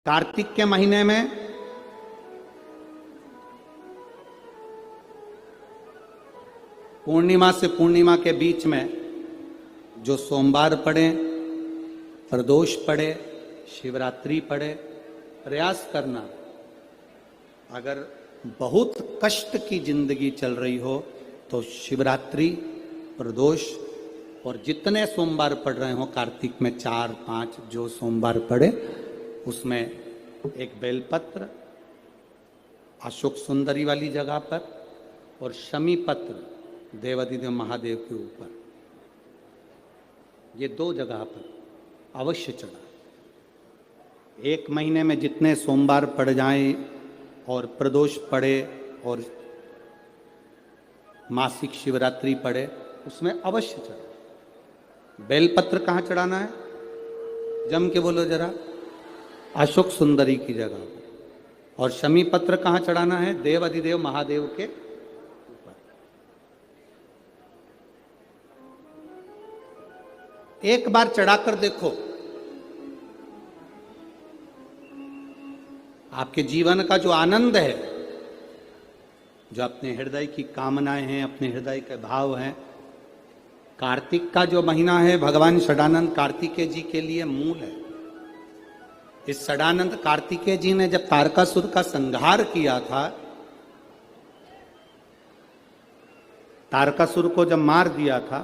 कार्तिक के महीने में पूर्णिमा से पूर्णिमा के बीच में जो सोमवार पड़े, प्रदोष पड़े, शिवरात्रि पड़े, प्रयास करना। अगर बहुत कष्ट की जिंदगी चल रही हो तो शिवरात्रि, प्रदोष और जितने सोमवार पड़ रहे हो कार्तिक में 4-5 जो सोमवार पड़े उसमें एक बेलपत्र अशोक सुंदरी वाली जगह पर और शमी पत्र देवाधिदेव महादेव के ऊपर, ये 2 जगह पर अवश्य चढ़ा। 1 महीने में जितने सोमवार पड़ जाएं और प्रदोष पड़े और मासिक शिवरात्रि पड़े उसमें अवश्य चढ़ा। बेलपत्र कहाँ चढ़ाना है? जम के बोलो जरा। अशोक सुंदरी की जगह पर। और शमी पत्र कहाँ चढ़ाना है? देव अधिदेव महादेव के ऊपर। एक बार चढ़ाकर देखो, आपके जीवन का जो आनंद है, जो अपने हृदय की कामनाएं हैं, अपने हृदय के भाव हैं, कार्तिक का जो महीना है भगवान षडानंद कार्तिकेय जी के लिए मूल है। इस षडानंद कार्तिकेय जी ने जब तारकासुर का संहार किया था, तारकासुर को जब मार दिया था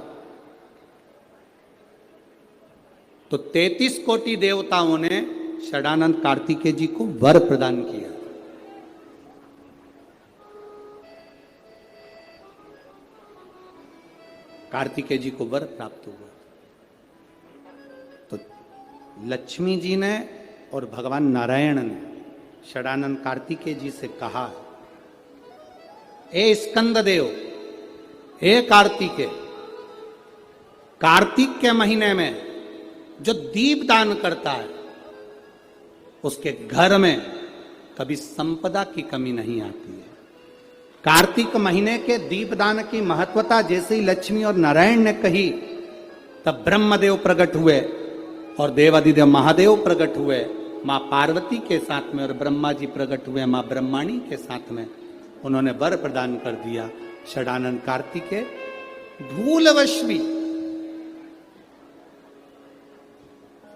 तो 33 कोटि देवताओं ने षडानंद कार्तिकेय जी को वर प्रदान किया। कार्तिकेय जी को वर प्राप्त हुआ। तो लक्ष्मी जी ने और भगवान नारायण ने षडानंद कार्तिकेय जी से कहा, ए स्कंद देव, हे कार्तिकेय, कार्तिक के महीने में जो दीप दान करता है उसके घर में कभी संपदा की कमी नहीं आती है। कार्तिक महीने के दीपदान की महत्वता जैसे ही लक्ष्मी और नारायण ने कही तब ब्रह्मदेव प्रकट हुए और देवाधिदेव महादेव प्रकट हुए मां पार्वती के साथ में, और ब्रह्मा जी प्रकट हुए मां ब्रह्माणी के साथ में। उन्होंने वर प्रदान कर दिया। षडानंद कार्तिकेय भूलवश भी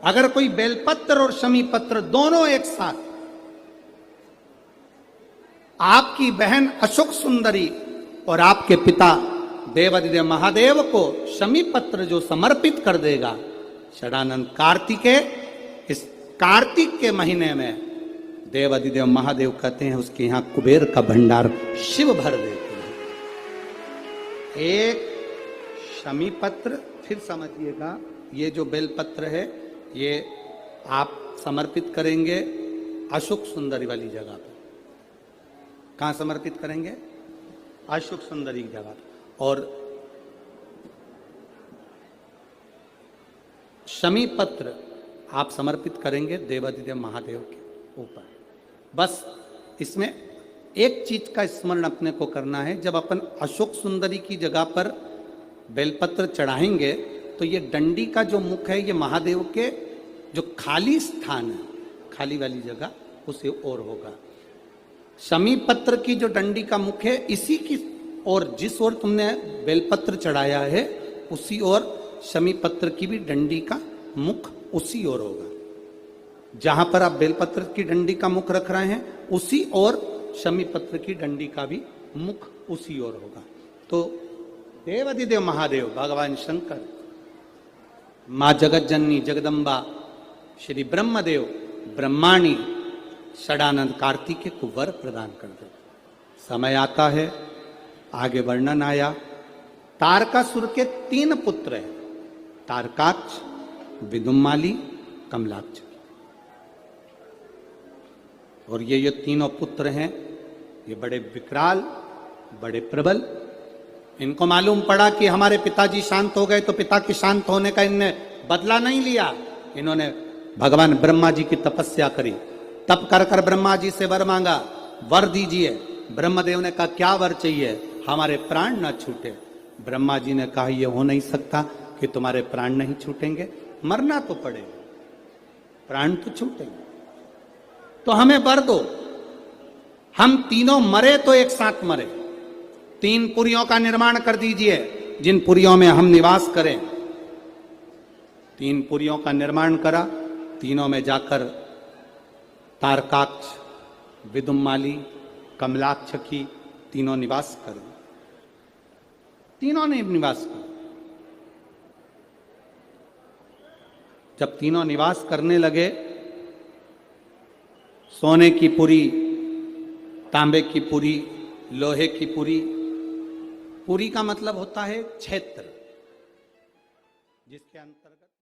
अगर कोई बेलपत्र और शमी पत्र दोनों एक साथ आपकी बहन अशोक सुंदरी और आपके पिता देवाधिदेव महादेव को शमी पत्र जो समर्पित कर देगा, षडानंद कार्तिकेय इस कार्तिक के महीने में देवाधिदेव महादेव कहते हैं उसके यहां कुबेर का भंडार शिव भर देते हैं। एक शमी पत्र, फिर समझिएगा, ये जो बेलपत्र है ये आप समर्पित करेंगे अशोक सुंदरी वाली जगह पर। कहां समर्पित करेंगे? अशोक सुंदरी की जगह। और शमी पत्र आप समर्पित करेंगे देवाधिदेव महादेव के ऊपर। बस इसमें एक चीज का स्मरण अपने को करना है, जब अपन अशोक सुंदरी की जगह पर बेलपत्र चढ़ाएंगे तो ये डंडी का जो मुख है ये महादेव के जो खाली स्थान है, खाली वाली जगह उसे ओर होगा। शमी पत्र की जो डंडी का मुख है इसी की ओर, जिस ओर तुमने बेलपत्र चढ़ाया है उसी ओर शमी पत्र की भी डंडी का मुख उसी ओर होगा। जहां पर आप बेलपत्र की डंडी का मुख रख रहे हैं उसी ओर शमी पत्र की डंडी का भी मुख उसी ओर होगा। तो देवाधिदेव महादेव, भगवान शंकर, मां जगत जननी जगदम्बा, श्री ब्रह्मदेव, ब्रह्माणी षडानंद कार्तिकेय को वर प्रदान कर दे। समय आता है, आगे वर्णन आया, तारकासुर के 3 पुत्र हैं, तारकाक्ष, विदुम्माली, कमलाक्ष। और ये तीनों पुत्र हैं, ये बड़े विकराल, बड़े प्रबल। इनको मालूम पड़ा कि हमारे पिताजी शांत हो गए तो पिता के शांत होने का इनने बदला नहीं लिया। इन्होंने भगवान ब्रह्मा जी की तपस्या करी, तप कर कर ब्रह्मा जी से वर मांगा, वर दीजिए। ब्रह्मदेव ने कहा क्या वर चाहिए? हमारे प्राण न छूटे। ब्रह्मा जी ने कहा यह हो नहीं सकता कि तुम्हारे प्राण नहीं छूटेंगे, मरना तो पड़ेगा, प्राण तो छूटेंगे। तो हमें वर दो। हम तीनों मरे तो एक साथ मरे। 3 पुरियों का निर्माण कर दीजिए जिन पुरियों में हम निवास करें। 3 पुरियों का निर्माण करा, तीनों में जाकर तारकाक्ष, विदुम्माली, कमलाक्ष की तीनों निवास करें। तीनों ने निवास कर। जब तीनों निवास करने लगे, सोने की पुरी, तांबे की पुरी, लोहे की पुरी। पुरी का मतलब होता है क्षेत्र, जिसके अंतर्गत